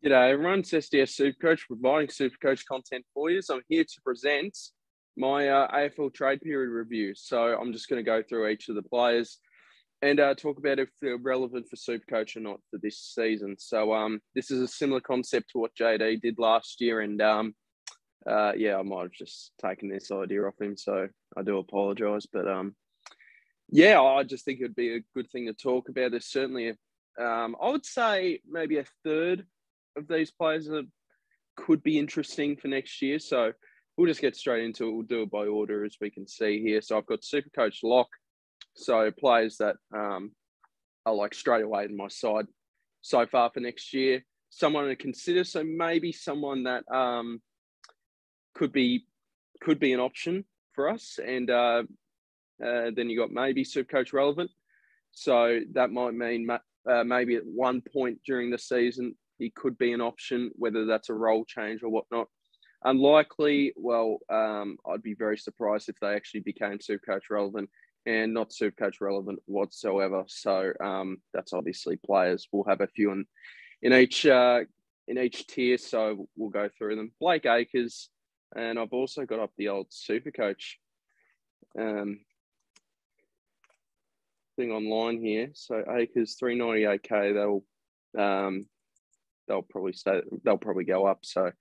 G'day everyone, it's SDS Supercoach providing Supercoach content for you. So I'm here to present my AFL trade period review. So I'm just going to go through each of the players and talk about if they're relevant for Supercoach or not for this season. So this is a similar concept to what JD did last year, and yeah, I might have just taken this idea off him, so I do apologise. But yeah, I just think it'd be a good thing to talk about. There's certainly I would say maybe a third of these players that could be interesting for next year. So we'll just get straight into it. We'll do it by order as we can see here. So I've got Supercoach lock. So players that are like straight away in my side so far for next year. Someone to consider. So maybe someone that could be an option for us. And then you got maybe Supercoach relevant. So that might mean maybe at one point during the season, he could be an option, whether that's a role change or whatnot. Unlikely, well, I'd be very surprised if they actually became Supercoach relevant and not Supercoach relevant whatsoever. So that's obviously players. We'll have a few in each tier, so we'll go through them. Blake Acres, and I've also got up the old Supercoach thing online here. So Acres 398k. They'll probably stay. They'll probably go up. So,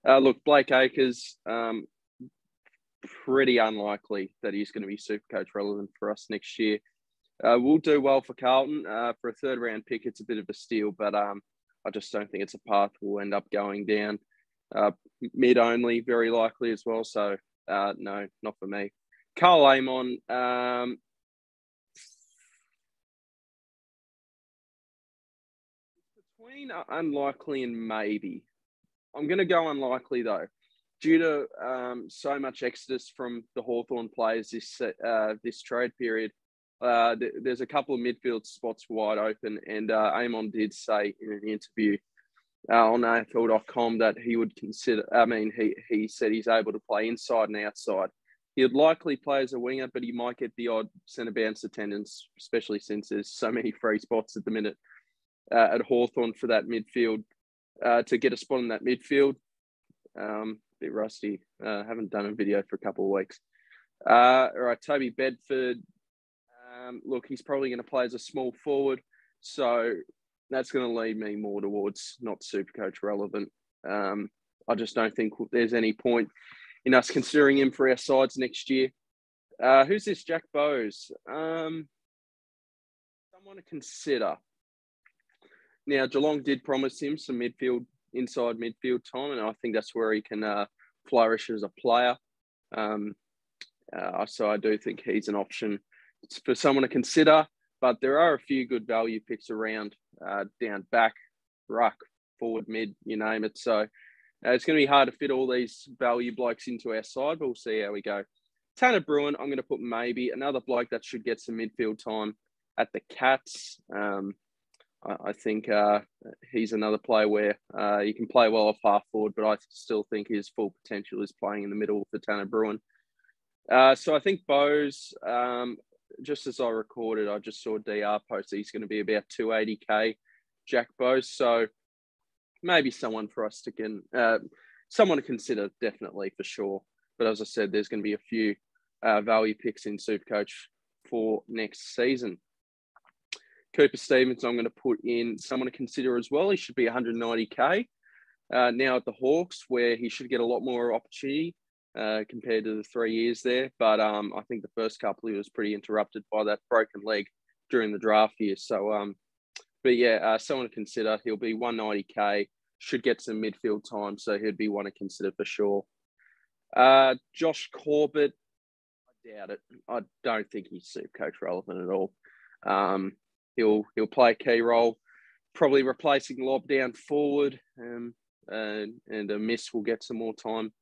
look, Blake Acres, pretty unlikely that he's going to be Supercoach relevant for us next year. We'll do well for Carlton for a third round pick. It's a bit of a steal, but I just don't think it's a path we'll end up going down. Mid only, very likely as well. So, no, not for me. Carl Amon. Between unlikely and maybe. I'm going to go unlikely, though. Due to so much exodus from the Hawthorn players this trade period, there's a couple of midfield spots wide open, and Amon did say in an interview on AFL.com that he would consider, he said he's able to play inside and outside. He would likely play as a winger, but he might get the odd centre bounce attendance, especially since there's so many free spots at the minute at Hawthorn for that midfield, to get a spot in that midfield. Bit rusty. Haven't done a video for a couple of weeks. All right, Toby Bedford. Look, he's probably going to play as a small forward, so that's going to lead me more towards not Supercoach relevant. I just don't think there's any point in us considering him for our sides next year. Who's this? Jack Bowes. Someone to consider. Now, Geelong did promise him some inside midfield time, and I think that's where he can flourish as a player. So I do think he's an option for someone to consider, but there are a few good value picks around, down back, ruck, forward, mid, you name it. So it's going to be hard to fit all these value blokes into our side, but we'll see how we go. Tanner Bruin, I'm going to put maybe another bloke that should get some midfield time at the Cats. I think he's another player where he can play well off half forward, but I still think his full potential is playing in the middle for Tanner Bruin. So I think Bowes, just as I recorded, I just saw DR post he's going to be about 280k, Jack Bowes. So maybe someone for us someone to consider, definitely for sure. But as I said, there's going to be a few value picks in Supercoach for next season. Cooper Stevens, I'm going to put in someone to consider as well. He should be 190k now at the Hawks, where he should get a lot more opportunity compared to the 3 years there. But I think the first couple, he was pretty interrupted by that broken leg during the draft year. So, but yeah, someone to consider. He'll be 190k, should get some midfield time, so he'd be one to consider for sure. Josh Corbett, I doubt it. I don't think he's Supercoach relevant at all. He'll play a key role, probably replacing Lob down forward, and a Miss will get some more time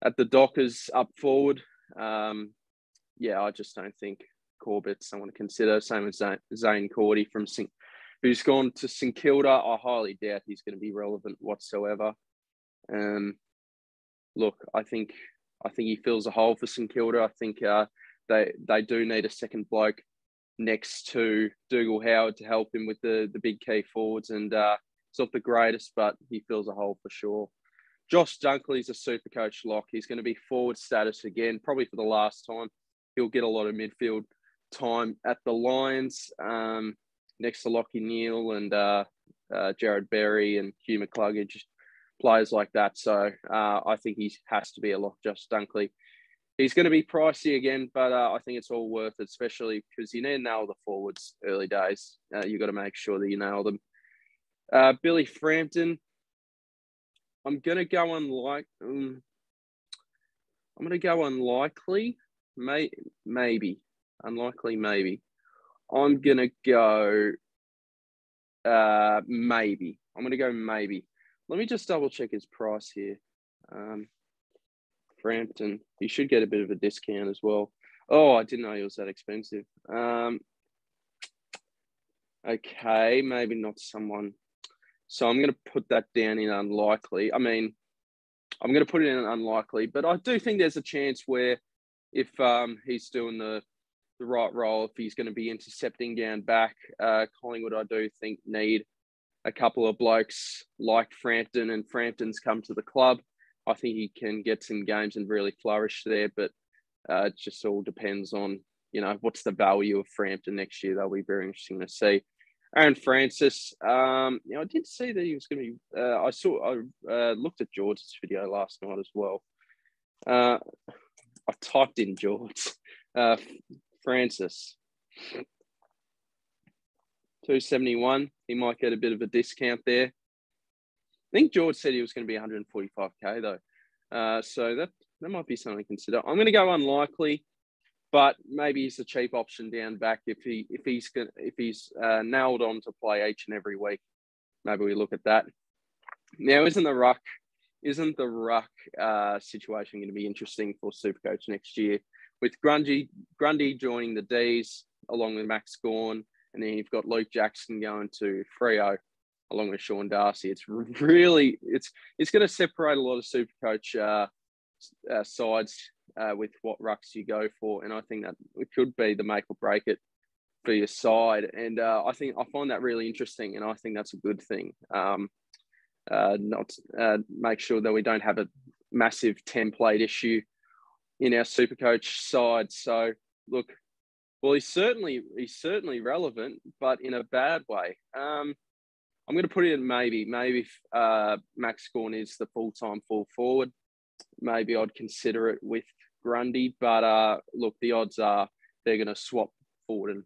at the Dockers up forward. Yeah, I just don't think Corbett's someone to consider. Same as Zane Cordy who's gone to St Kilda. I highly doubt he's going to be relevant whatsoever. Look, I think he fills a hole for St Kilda. I think they do need a second bloke next to Dougal Howard to help him with the big key forwards, and It's not the greatest, but he fills a hole for sure. Josh Dunkley's a Supercoach lock. He's going to be forward status again, probably for the last time. He'll get a lot of midfield time at the Lions, next to Lachie Neale and Jared Berry and Hugh McCluggage, players like that. So I think he has to be a lock, Josh Dunkley. He's going to be pricey again, but I think it's all worth it, especially because you need to nail the forwards early days. You've got to make sure that you nail them. Billy Frampton, I'm going to go unlikely, maybe. Unlikely, maybe. I'm going to go maybe. I'm going to go maybe. Let me just double check his price here. Frampton, he should get a bit of a discount as well. Oh, I didn't know he was that expensive. Okay, maybe not someone. So I'm going to put that down in unlikely. I mean, I'm going to put it in unlikely, but I do think there's a chance where if he's doing the right role, if he's going to be intercepting down back, Collingwood, I do think, need a couple of blokes like Frampton, and Frampton's come to the club. I think he can get some games and really flourish there, but it just all depends on, what's the value of Frampton next year. That'll be very interesting to see. Aaron Francis, I did see that he was going to be, I looked at George's video last night as well. I typed in George. Francis. 271. He might get a bit of a discount there. I think George said he was going to be 145k though. So that might be something to consider. I'm going to go unlikely, but maybe he's a cheap option down back if he's nailed on to play each and every week. Maybe we look at that. Now, isn't the ruck situation going to be interesting for Supercoach next year with Grundy joining the D's along with Max Gawn, and then you've got Luke Jackson going to Freo along with Sean Darcy. It's really it's going to separate a lot of Supercoach sides with what rucks you go for, and I think that it could be the make or break it for your side. And I find that really interesting, and I think that's a good thing. Make sure that we don't have a massive template issue in our Supercoach side. So look, well, he's certainly relevant, but in a bad way. I'm going to put it in maybe Max Gawn is the full-time full forward. Maybe I'd consider it with Grundy, but look, the odds are they're going to swap forward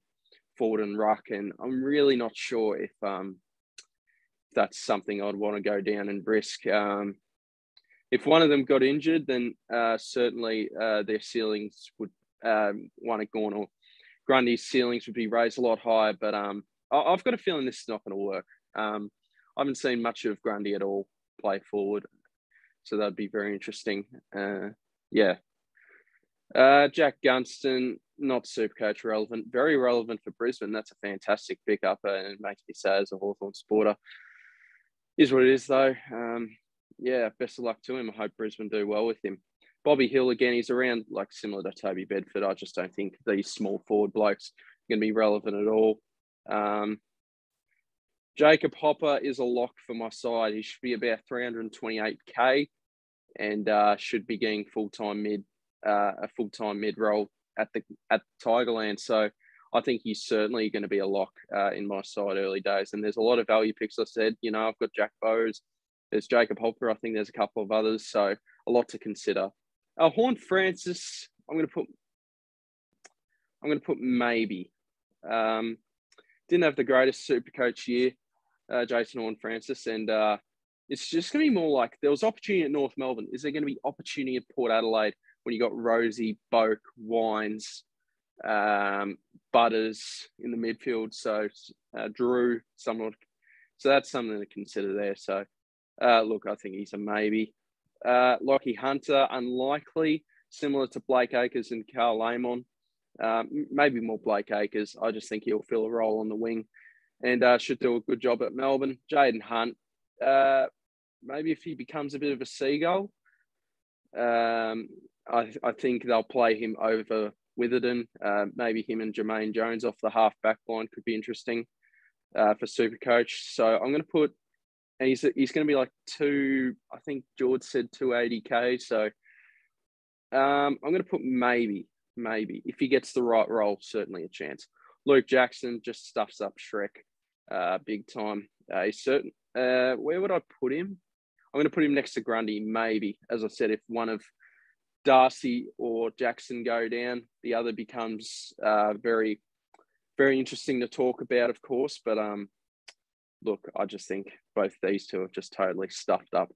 and ruck, and I'm really not sure if that's something I'd want to go down and risk. If one of them got injured, then certainly their ceilings would one of Gawn or Grundy's ceilings would be raised a lot higher. But I've got a feeling this is not going to work. I haven't seen much of Grundy at all play forward, so that'd be very interesting. Jack Gunston, not Supercoach relevant, very relevant for Brisbane. That's a fantastic pickup, and it makes me sad as a Hawthorn supporter. Is what it is, though. Best of luck to him. I hope Brisbane do well with him. Bobby Hill, again, he's around like similar to Toby Bedford. I just don't think these small forward blokes are going to be relevant at all. Jacob Hopper is a lock for my side. He should be about 328k and should be getting a full-time mid role at Tigerland. So I think he's certainly going to be a lock in my side early days. And there's a lot of value picks. I said, I've got Jack Bowes. There's Jacob Hopper. I think there's a couple of others. So a lot to consider. Horn Francis, I'm going to put maybe. Didn't have the greatest Supercoach year, Jason Horn Francis, and it's just going to be more like there was opportunity at North Melbourne. Is there going to be opportunity at Port Adelaide when you got Rosie, Boak, Wines, Butters in the midfield? So Drew, somewhat. So that's something to consider there. So look, I think he's a maybe. Lockie Hunter, unlikely, similar to Blake Acres and Carl Amon. Maybe more Blake Acres. I just think he'll fill a role on the wing and should do a good job at Melbourne. Jaden Hunt, maybe if he becomes a bit of a seagull, I think they'll play him over Witherden. Maybe him and Jermaine Jones off the half back line could be interesting for Supercoach. So I'm going to put and he's going to be like I think George said 280K. So I'm going to put maybe if he gets the right role, certainly a chance. Luke Jackson just stuffs up Shrek, big time. He's certain. Where would I put him? I'm going to put him next to Grundy, maybe. As I said, if one of Darcy or Jackson go down, the other becomes very, very interesting to talk about, of course. But look, I just think both these two have just totally stuffed up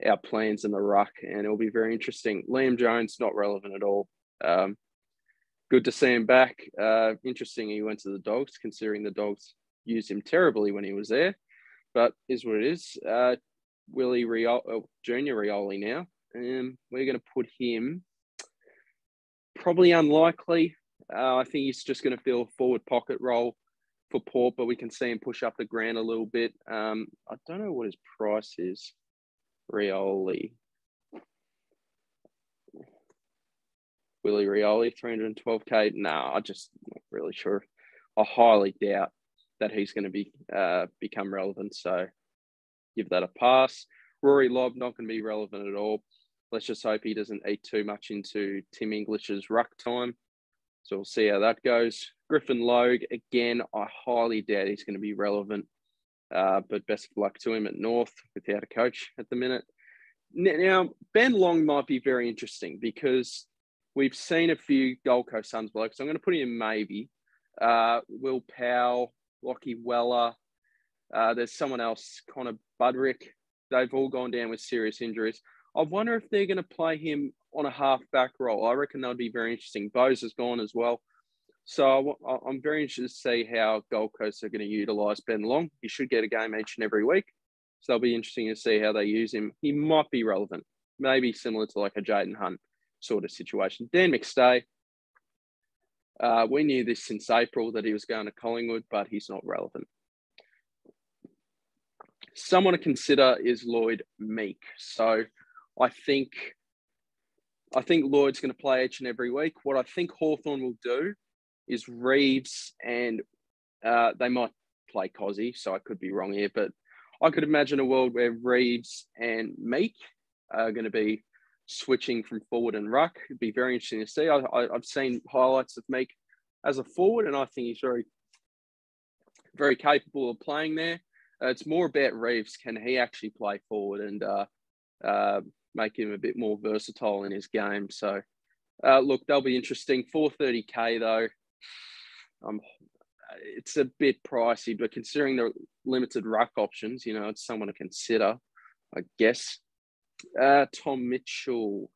our plans in the ruck, and it'll be very interesting. Liam Jones, not relevant at all. Good to see him back. Interesting he went to the Dogs, considering the Dogs used him terribly when he was there, but is what it is. Willie Junior Rioli now. We're going to put him probably unlikely. I think he's just going to fill a forward pocket role for Port, but we can see him push up the ground a little bit. I don't know what his price is. Rioli. Willie Rioli, 312K. No, I'm just not really sure. I highly doubt that he's going to be become relevant. So give that a pass. Rory Lobb, not going to be relevant at all. Let's just hope he doesn't eat too much into Tim English's ruck time. So we'll see how that goes. Griffin Logue, again, I highly doubt he's going to be relevant. But best of luck to him at North without a coach at the minute. Now, Ben Long might be very interesting because we've seen a few Gold Coast Suns blokes. So I'm going to put him in maybe. Will Powell, Lockie Weller. There's someone else, Connor Budrick. They've all gone down with serious injuries. I wonder if they're going to play him on a half-back role. I reckon that would be very interesting. Bose has gone as well. So I'm very interested to see how Gold Coast are going to utilise Ben Long. He should get a game each and every week. So it'll be interesting to see how they use him. He might be relevant, maybe similar to like a Jaden Hunt sort of situation. Dan McStay, we knew this since April that he was going to Collingwood, but he's not relevant. Someone to consider is Lloyd Meek. So I think Lloyd's going to play each and every week. What I think Hawthorn will do is Reeves and they might play Cozzy, so I could be wrong here, but I could imagine a world where Reeves and Meek are going to be switching from forward and ruck. It'd be very interesting to see. I've seen highlights of Meek as a forward, and I think he's very, very capable of playing there. It's more about Reeves. Can he actually play forward and make him a bit more versatile in his game? So, look, they'll be interesting. 430K, though. It's a bit pricey, but considering the limited ruck options, it's someone to consider, I guess. Tom Mitchell.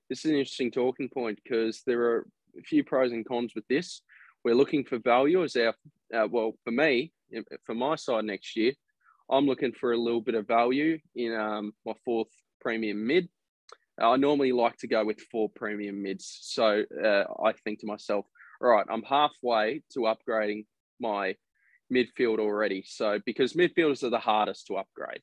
This is an interesting talking point because there are a few pros and cons with this. We're looking for value as our, for me, for my side next year, I'm looking for a little bit of value in my fourth premium mid. I normally like to go with 4 premium mids. So I think to myself, all right, I'm halfway to upgrading my midfield already. So because midfielders are the hardest to upgrade.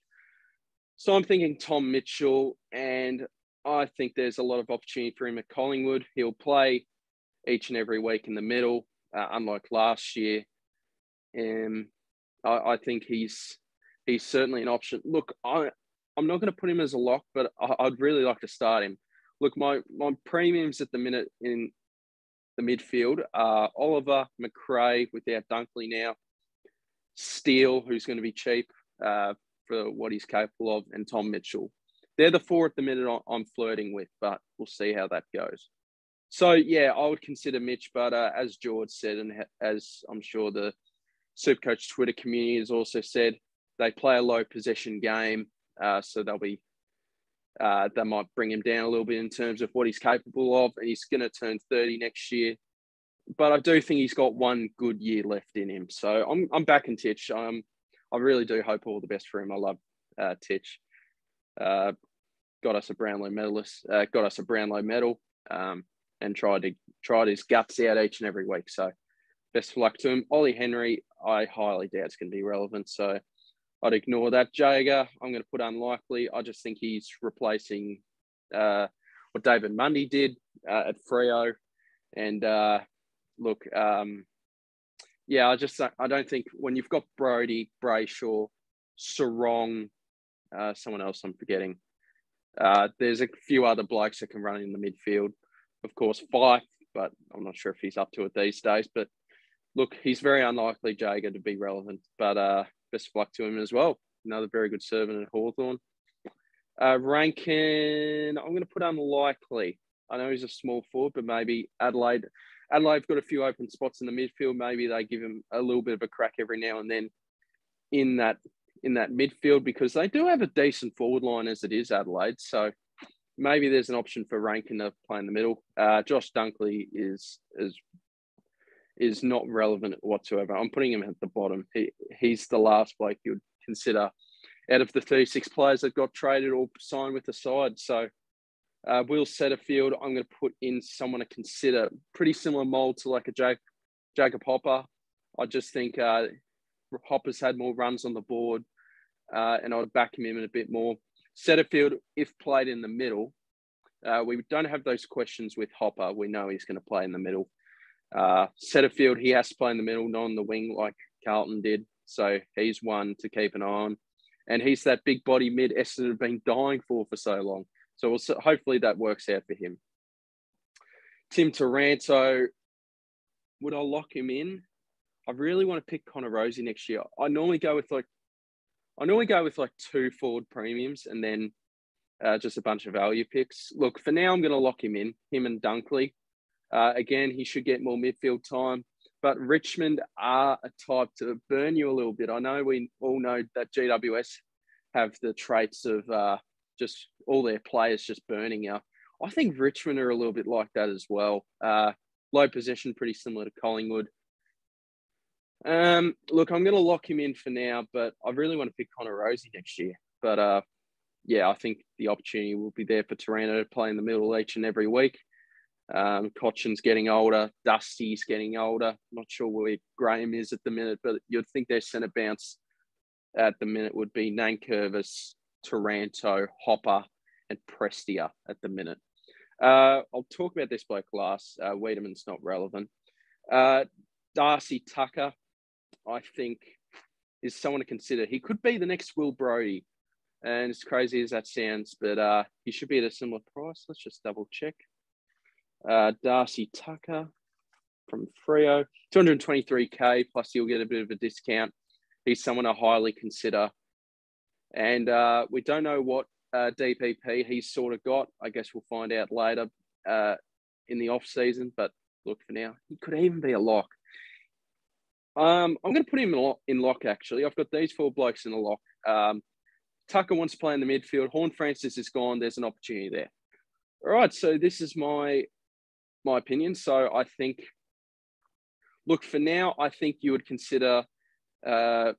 So I'm thinking Tom Mitchell, and I think there's a lot of opportunity for him at Collingwood. He'll play each and every week in the middle, unlike last year. And I think he's certainly an option. Look, I'm not going to put him as a lock, but I'd really like to start him. Look, my premiums at the minute in the midfield are Oliver, McRae without Dunkley now, Steele, who's going to be cheap for what he's capable of, and Tom Mitchell. They're the 4 at the minute I'm flirting with, but we'll see how that goes. So, yeah, I would consider Mitch, but as George said, and as I'm sure the Supercoach Twitter community has also said, they play a low possession game, so they'll be that might bring him down a little bit in terms of what he's capable of, and he's going to turn 30 next year. But I do think he's got one good year left in him. So I'm backing Titch. I really do hope all the best for him. I love Titch. Got us a Brownlow medalist, got us a Brownlow medal, and tried his guts out each and every week. So best of luck to him. Ollie Henry, I highly doubt it's going to be relevant. So I'd ignore that. Jaeger, I'm going to put unlikely. I just think he's replacing what David Mundy did at Freo. And look, I don't think when you've got Brodie, Brayshaw, Sarong, Someone else I'm forgetting. There's a few other blokes that can run in the midfield. Of course, Fife, but I'm not sure if he's up to it these days. But look, he's very unlikely, Jager, to be relevant. But best of luck to him as well. Another very good servant at Hawthorn. Rankin, I'm going to put unlikely. I know he's a small forward, but maybe Adelaide. Adelaide've got a few open spots in the midfield. Maybe they give him a little bit of a crack every now and then in that midfield, because they do have a decent forward line as it is, Adelaide. So maybe there's an option for Rankin to play in the middle. Josh Dunkley is not relevant whatsoever. I'm putting him at the bottom. He's the last bloke you would consider out of the 36 players that got traded or signed with the side. So Will Setterfield, I'm going to put in someone to consider. Pretty similar mould to like a Jacob Hopper. I just think Hopper's had more runs on the board, and I'd back him in a bit more. Setterfield, if played in the middle, we don't have those questions with Hopper. We know he's going to play in the middle. Setterfield, he has to play in the middle, not on the wing like Carlton did. So he's one to keep an eye on. And he's that big body mid Essendon have been dying for so long. So hopefully that works out for him. Tim Taranto, would I lock him in? I really want to pick Connor Rozee next year. I normally go with like 2 forward premiums and then just a bunch of value picks. Look, for now, I'm going to lock him in, him and Dunkley. Again, he should get more midfield time. But Richmond are a type to burn you a little bit. I know we all know that GWS have the traits of just all their players just burning you. I think Richmond are a little bit like that as well. Low possession, pretty similar to Collingwood. Look, I'm going to lock him in for now, but I really want to pick Connor Rozee next year. But yeah, I think the opportunity will be there for Taranto to play in the middle each and every week. Cochin's getting older. Dusty's getting older. Not sure where Graham is at the minute, but you'd think their centre bounce at the minute would be Nankervis, Taranto, Hopper, and Prestia at the minute. I'll talk about this bloke last. Wiedemann's not relevant. Darcy Tucker, I think, is someone to consider. He could be the next Will Brodie. And as crazy as that sounds, but he should be at a similar price. Let's just double check. Darcy Tucker from Freo, 223k, plus you'll get a bit of a discount. He's someone to highly consider. And we don't know what DPP he's sort of got. I guess we'll find out later in the off-season. But look, for now, he could even be a lock. I'm going to put him in lock, actually. I've got these 4 blokes in a lock. Tucker wants to play in the midfield. Horne-Francis is gone. There's an opportunity there. All right, so this is my opinion. So I think, look, for now, I think you would consider, someone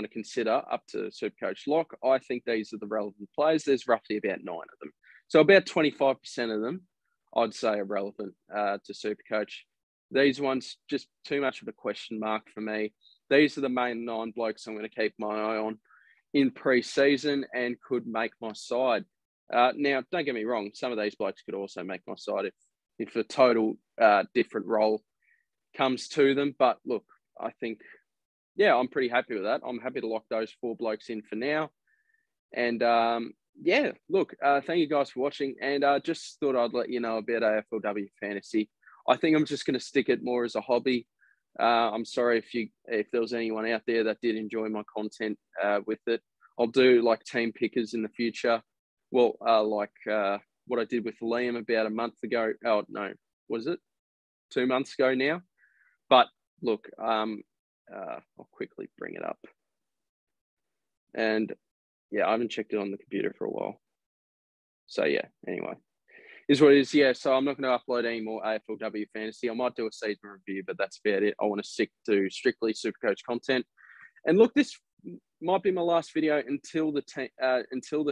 to consider up to Supercoach lock. I think these are the relevant players. There's roughly about 9 of them. So about 25% of them, I'd say, are relevant to Supercoach. These ones, just too much of a question mark for me. These are the main 9 blokes I'm going to keep my eye on in pre-season and could make my side. Now, don't get me wrong. Some of these blokes could also make my side if a total different role comes to them. But look, I think, yeah, I'm pretty happy with that. I'm happy to lock those 4 blokes in for now. And yeah, look, thank you guys for watching. And just thought I'd let you know about AFLW Fantasy. I think I'm just going to stick it more as a hobby. I'm sorry if there was anyone out there that did enjoy my content with it. I'll do like team pickers in the future. Well, like what I did with Liam about a month ago. Oh, no, was it 2 months ago now? But look, I'll quickly bring it up. And yeah, I haven't checked it on the computer for a while. So yeah, anyway, is what it is. Yeah, so I'm not going to upload any more AFLW Fantasy. I might do a season review, but that's about it. I want to stick to strictly Supercoach content. And look, this might be my last video until the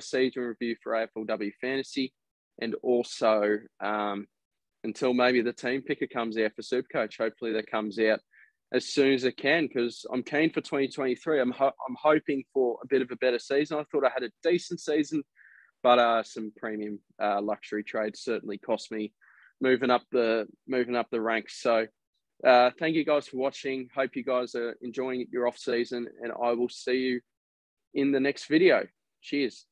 season review for AFLW Fantasy, and also until maybe the team picker comes out for Supercoach. Hopefully that comes out as soon as it can, because I'm keen for 2023. I'm hoping for a bit of a better season. I thought I had a decent season, but some premium luxury trades certainly cost me moving up the ranks. So thank you guys for watching. Hope you guys are enjoying your off season, and I will see you in the next video. Cheers.